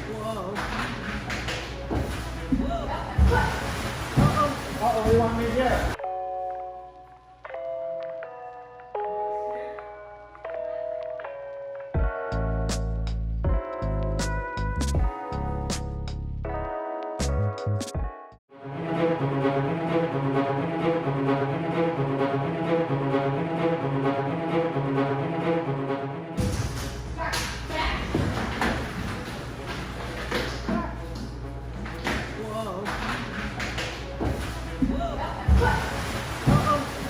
Whoa. Uh-oh, what do you want me to do?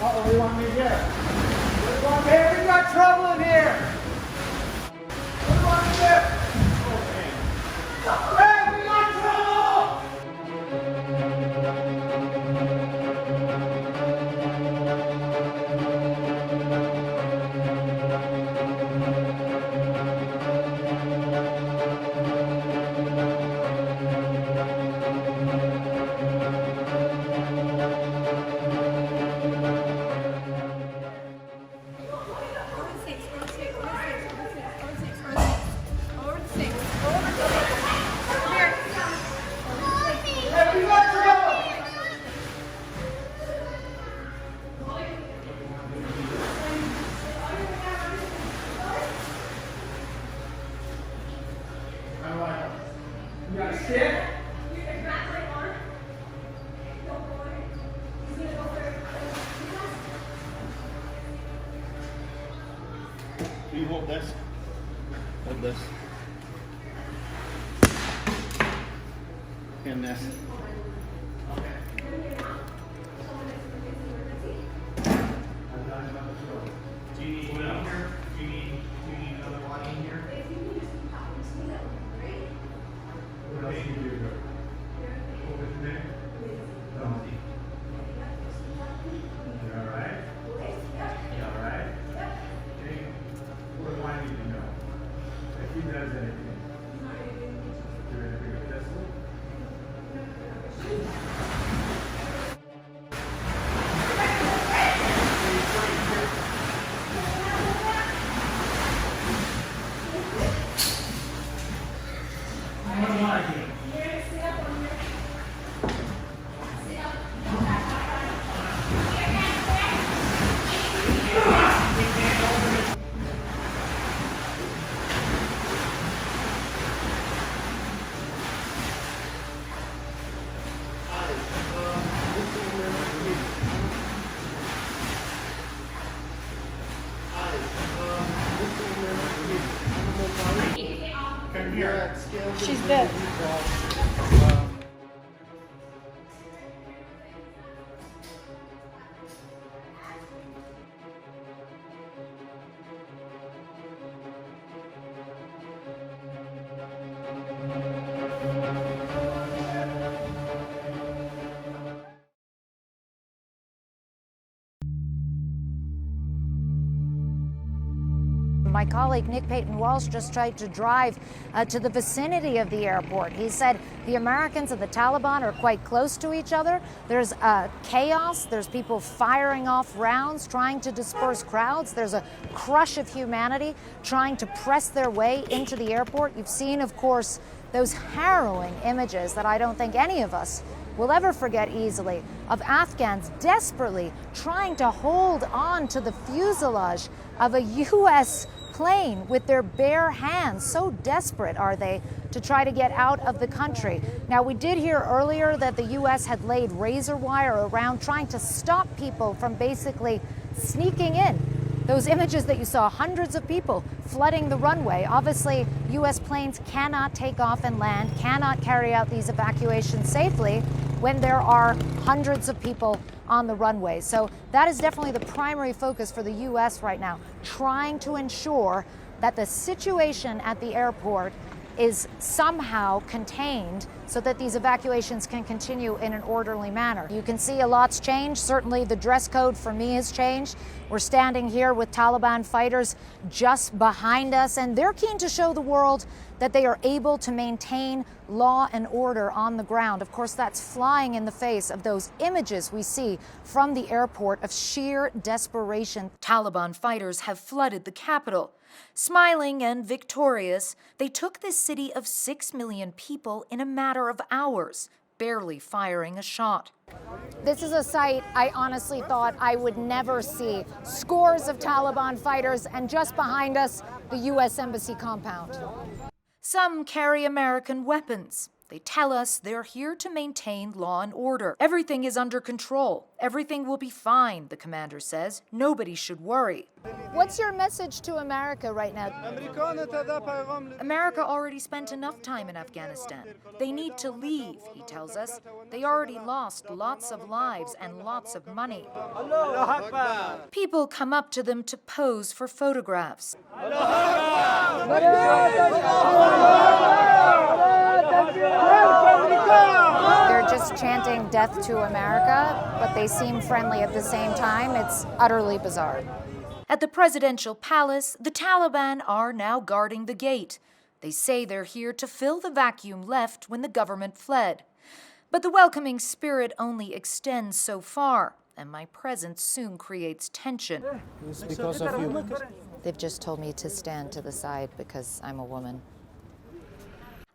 Uh-oh, what do you want me to do? What do you want me to do? We got trouble in here! What do you want me to do? Hey, we got trouble! Hey, we got trouble! You got a stick? Can you hold this? Hold this. And this. Do you need one out here? Do you need another one in here? What else do you do? What was your name? Dominique. You alright? You alright? Okay. What do I need to know? If he does anything. You're gonna bring a pistol? What do I do? Come here. She's dead. My colleague Nick Payton-Walsh just tried to drive to the vicinity of the airport. He said the Americans and the Taliban are quite close to each other. There's chaos. There's people firing off rounds, trying to disperse crowds. There's a crush of humanity trying to press their way into the airport. You've seen, of course, those harrowing images that I don't think any of us will ever forget easily, of Afghans desperately trying to hold on to the fuselage of a U.S. plane with their bare hands. So desperate are they to try to get out of the country. Now, we did hear earlier that the U.S. had laid razor wire around trying to stop people from basically sneaking in. Those images that you saw, hundreds of people flooding the runway. Obviously, U.S. planes cannot take off and land, cannot carry out these evacuations safely when there are hundreds of people on the runway. So that is definitely the primary focus for the U.S. right now, trying to ensure that the situation at the airport is somehow contained so that these evacuations can continue in an orderly manner. You can see a lot's changed. Certainly the dress code for me has changed. We're standing here with Taliban fighters just behind us, and they're keen to show the world that they are able to maintain law and order on the ground. Of course, that's flying in the face of those images we see from the airport of sheer desperation. Taliban fighters have flooded the capital. Smiling and victorious, they took this city of 6 million people in a matter of hours, barely firing a shot. This is a sight I honestly thought I would never see. Scores of Taliban fighters, and just behind us, the U.S. Embassy compound. Some carry American weapons. They tell us they're here to maintain law and order. Everything is under control. Everything will be fine, the commander says. Nobody should worry. What's your message to America right now? America already spent enough time in Afghanistan. They need to leave, he tells us. They already lost lots of lives and lots of money. People come up to them to pose for photographs. They're just chanting death to America, but they seem friendly at the same time. It's utterly bizarre. At the presidential palace, the Taliban are now guarding the gate. They say they're here to fill the vacuum left when the government fled. But the welcoming spirit only extends so far, and my presence soon creates tension. It's because of you. They've just told me to stand to the side because I'm a woman.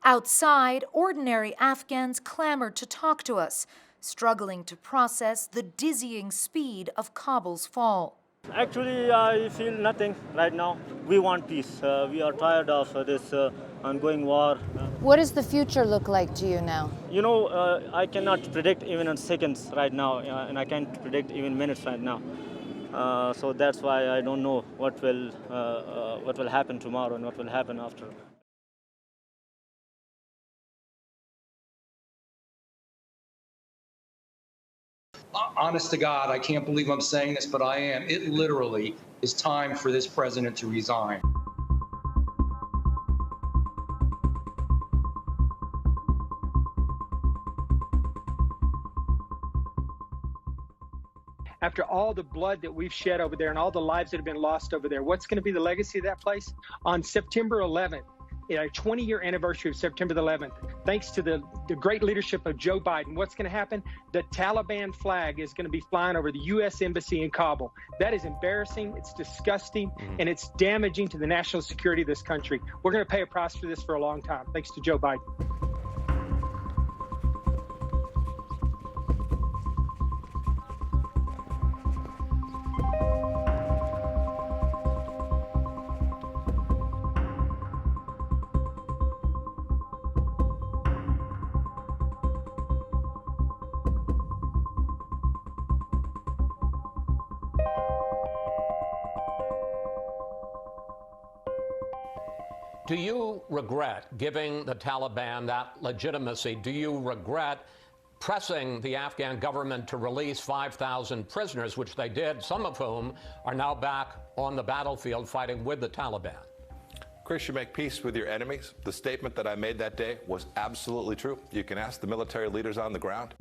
Outside, ordinary Afghans clamor to talk to us, struggling to process the dizzying speed of Kabul's fall. Actually, I feel nothing right now. We want peace. We are tired of this ongoing war. What does the future look like to you now? You know, I cannot predict even in seconds right now, and I can't predict even minutes right now. So that's why I don't know what will happen tomorrow and what will happen after. Honest to God, I can't believe I'm saying this, but I am. It literally is time for this president to resign. After all the blood that we've shed over there and all the lives that have been lost over there, what's going to be the legacy of that place? On September 11th, a 20-year anniversary of September the 11th, thanks to the great leadership of Joe Biden, what's going to happen? The Taliban flag is going to be flying over the U.S. Embassy in Kabul. That is embarrassing, it's disgusting, and it's damaging to the national security of this country. We're going to pay a price for this for a long time, thanks to Joe Biden. Do you regret giving the Taliban that legitimacy? Do you regret pressing the Afghan government to release 5,000 prisoners, which they did, some of whom are now back on the battlefield fighting with the Taliban? Chris, you make peace with your enemies. The statement that I made that day was absolutely true. You can ask the military leaders on the ground.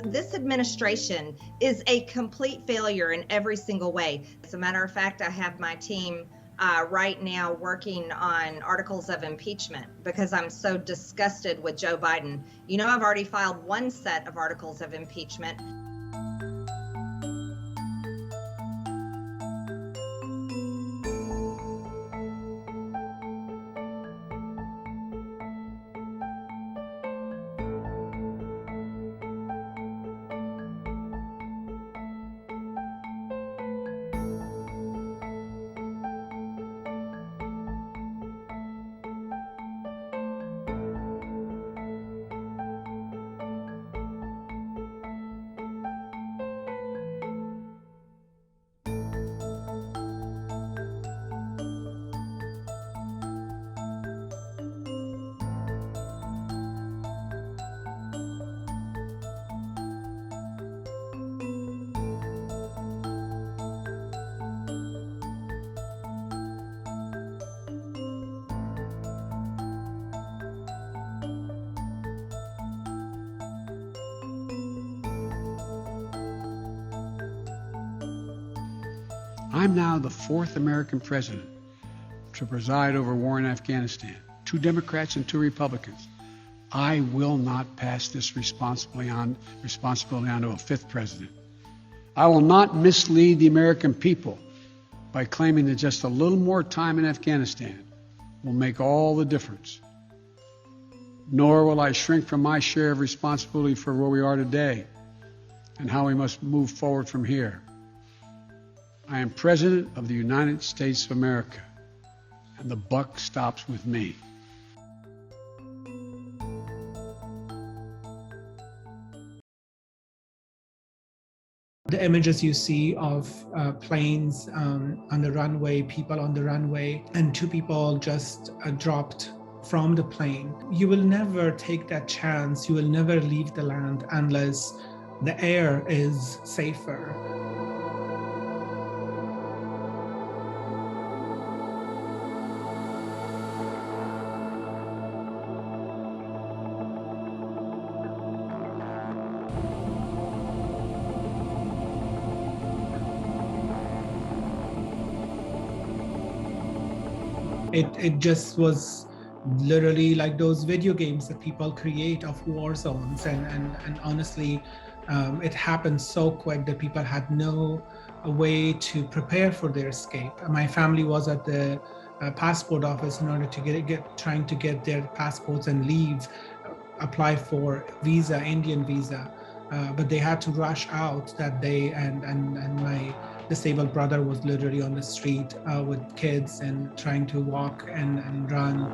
This administration is a complete failure in every single way. As a matter of fact, I have my team right now working on articles of impeachment because I'm so disgusted with Joe Biden. You know, I've already filed one set of articles of impeachment. I'm now the 4th American president to preside over war in Afghanistan. 2 Democrats and 2 Republicans. I will not pass this responsibility on to a 5th president. I will not mislead the American people by claiming that just a little more time in Afghanistan will make all the difference. Nor will I shrink from my share of responsibility for where we are today and how we must move forward from here. I am President of the United States of America, and the buck stops with me. The images you see of planes on the runway, people on the runway, and 2 people just dropped from the plane. You will never take that chance. You will never leave the land unless the air is safer. It just was literally like those video games that people create of war zones, and honestly, it happened so quick that people had no way to prepare for their escape. My family was at the passport office in order to trying to get their passports and leave, apply for visa, Indian visa, but they had to rush out that day, and my disabled brother was literally on the street with kids and trying to walk and run.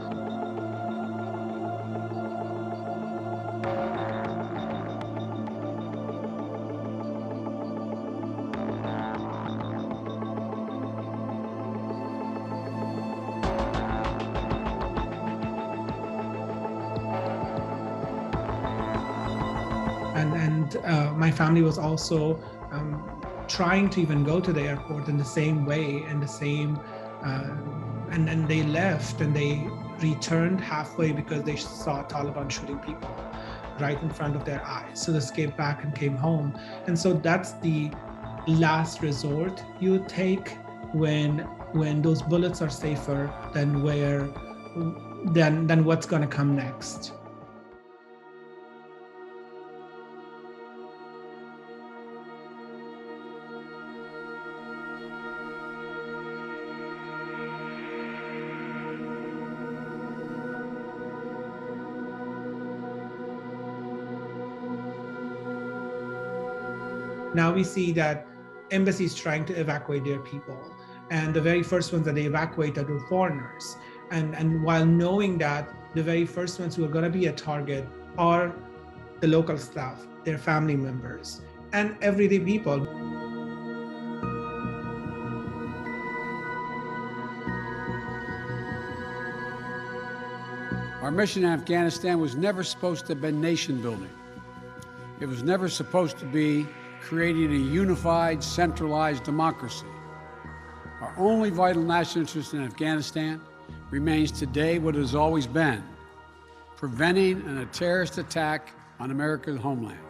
My family was also trying to even go to the airport in the same way, and the same, and they left and they returned halfway because they saw Taliban shooting people right in front of their eyes. So they escaped back and came home. And so that's the last resort you take when those bullets are safer than what's going to come next. Now we see that embassies trying to evacuate their people, and the very first ones that they evacuated were foreigners. And while knowing that the very first ones who are going to be a target are the local staff, their family members, and everyday people. Our mission in Afghanistan was never supposed to have been nation building. It was never supposed to be creating a unified, centralized democracy. Our only vital national interest in Afghanistan remains today what it has always been: preventing a terrorist attack on America's homeland.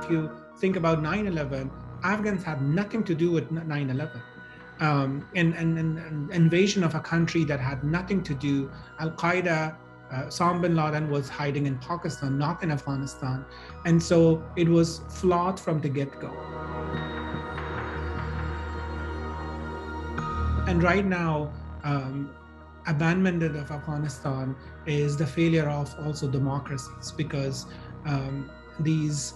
If you think about 9/11, Afghans had nothing to do with 9/11. An invasion of a country that had nothing to do. Al-Qaeda, Osama bin Laden was hiding in Pakistan, not in Afghanistan. And so it was flawed from the get-go. And right now, abandonment of Afghanistan is the failure of also democracies, because these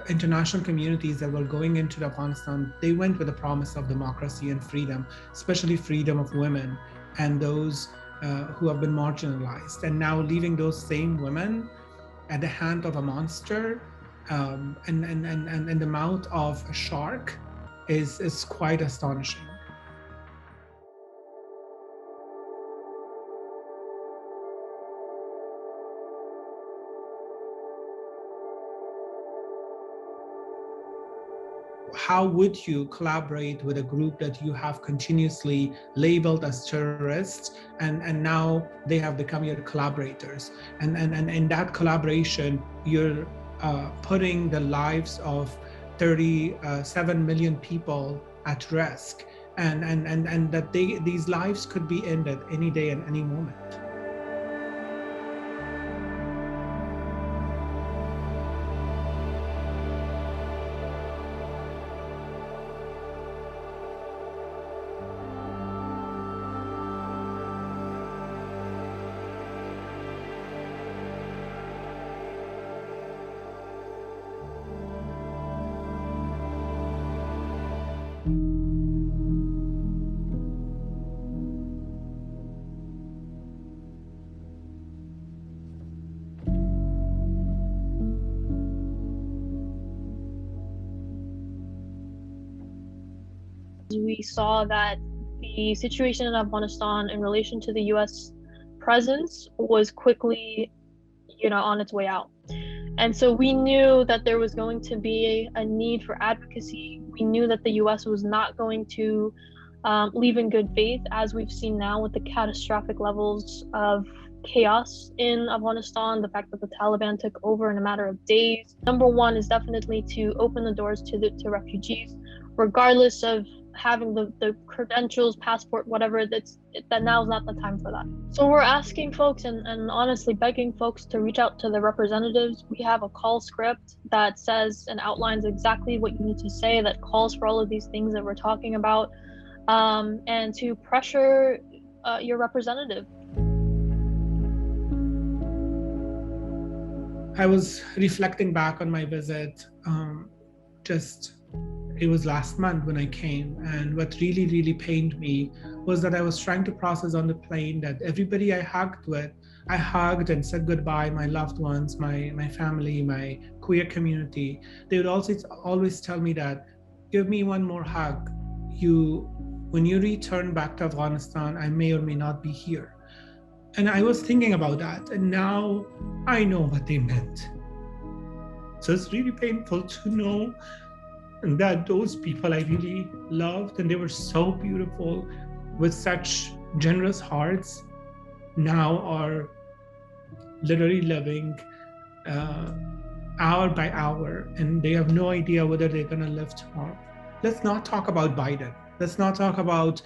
international communities that were going into Afghanistan, they went with the promise of democracy and freedom, especially freedom of women and those who have been marginalized. And now leaving those same women at the hand of a monster and in the mouth of a shark is quite astonishing. how would you collaborate with a group that you have continuously labeled as terrorists, and now they have become your collaborators, and in that collaboration you're putting the lives of 37 million people at risk, and that these lives could be ended any day and any moment. We saw that the situation in Afghanistan in relation to the US presence was quickly, on its way out. And so we knew that there was going to be a need for advocacy. We knew that the US was not going to leave in good faith, as we've seen now with the catastrophic levels of chaos in Afghanistan, the fact that the Taliban took over in a matter of days. Number one is definitely to open the doors to refugees, regardless of having the credentials, passport, whatever, that now is not the time for that. So we're asking folks and honestly begging folks to reach out to their representatives. We have a call script that says and outlines exactly what you need to say, that calls for all of these things that we're talking about, and to pressure your representative. I was reflecting back on my visit, it was last month when I came, and what really, really pained me was that I was trying to process on the plane that everybody I hugged and said goodbye, my loved ones, my family, my queer community. They would also always tell me that, give me one more hug. When you return back to Afghanistan, I may or may not be here. And I was thinking about that, and now I know what they meant. So it's really painful to know that those people I really loved, and they were so beautiful with such generous hearts, now are literally living hour by hour, and they have no idea whether they're going to live tomorrow. Let's not talk about Biden. Let's not talk about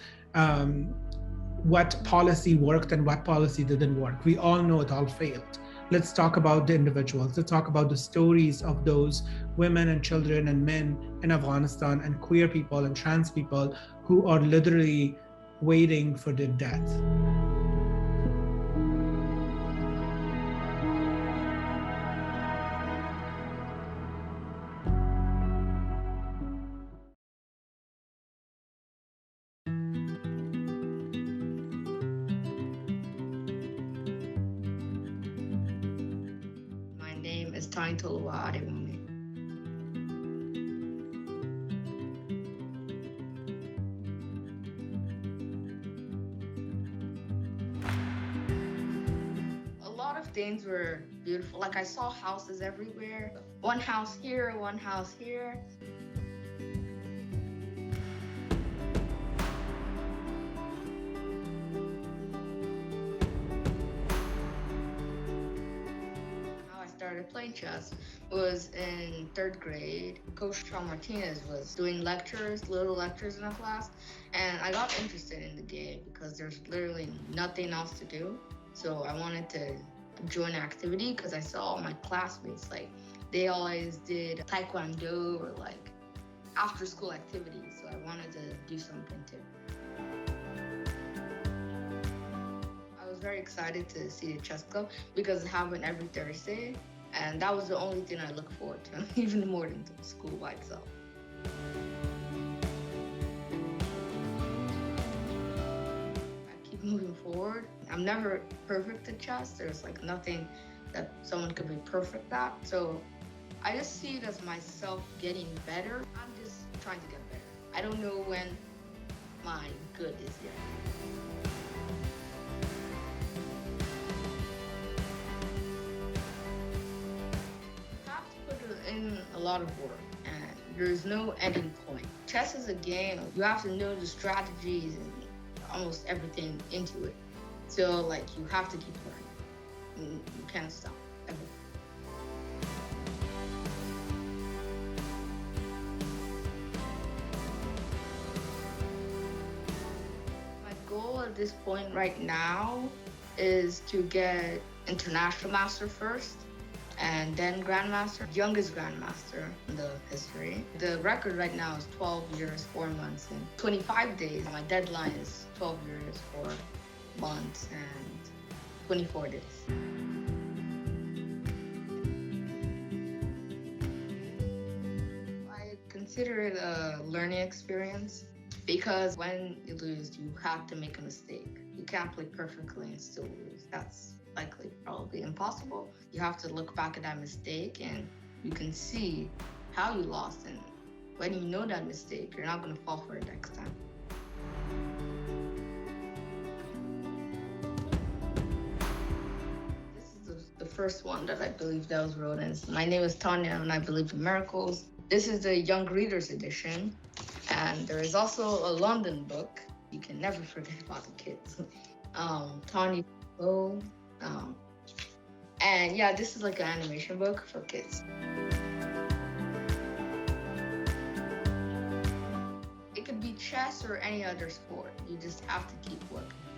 what policy worked and what policy didn't work. We all know it all failed. Let's talk about the individuals. Let's talk about the stories of those women and children and men in Afghanistan, and queer people and trans people who are literally waiting for their death. Untitled Chapter. A lot of things were beautiful. Like I saw houses everywhere. One house here, one house here. Playing chess was in 3rd grade. Coach Martinez was doing little lectures in a class, and I got interested in the game because there's literally nothing else to do. So I wanted to join an activity because I saw my classmates, they always did taekwondo or after school activities. So I wanted to do something too. I was very excited to see the chess club because it happened every Thursday. And that was the only thing I look forward to, even more than school by itself. I keep moving forward. I'm never perfect at chess. There's nothing that someone could be perfect at. So I just see it as myself getting better. I'm just trying to get better. I don't know when my good is yet. In a lot of work and There's no ending point. Chess is a game. You have to know the strategies and almost everything into it. So like you have to keep learning. You can't stop ever. My goal at this point right now is to get international master first and then grandmaster, youngest grandmaster in the history. The record right now is 12 years, 4 months, and 25 days. My deadline is 12 years, 4 months, and 24 days. I consider it a learning experience because when you lose, you have to make a mistake. You can't play perfectly and still lose. That's likely probably impossible. You have to look back at that mistake and you can see how you lost, and when you know that mistake, you're not going to fall for it next time. This is the first one that I believe that was wrote, and my name is Tanya and I believe in miracles. This is the Young Readers edition, and there is also a London book. You can never forget about the kids. Tanya. And yeah, this is like an animation book for kids. It could be chess or any other sport. You just have to keep working.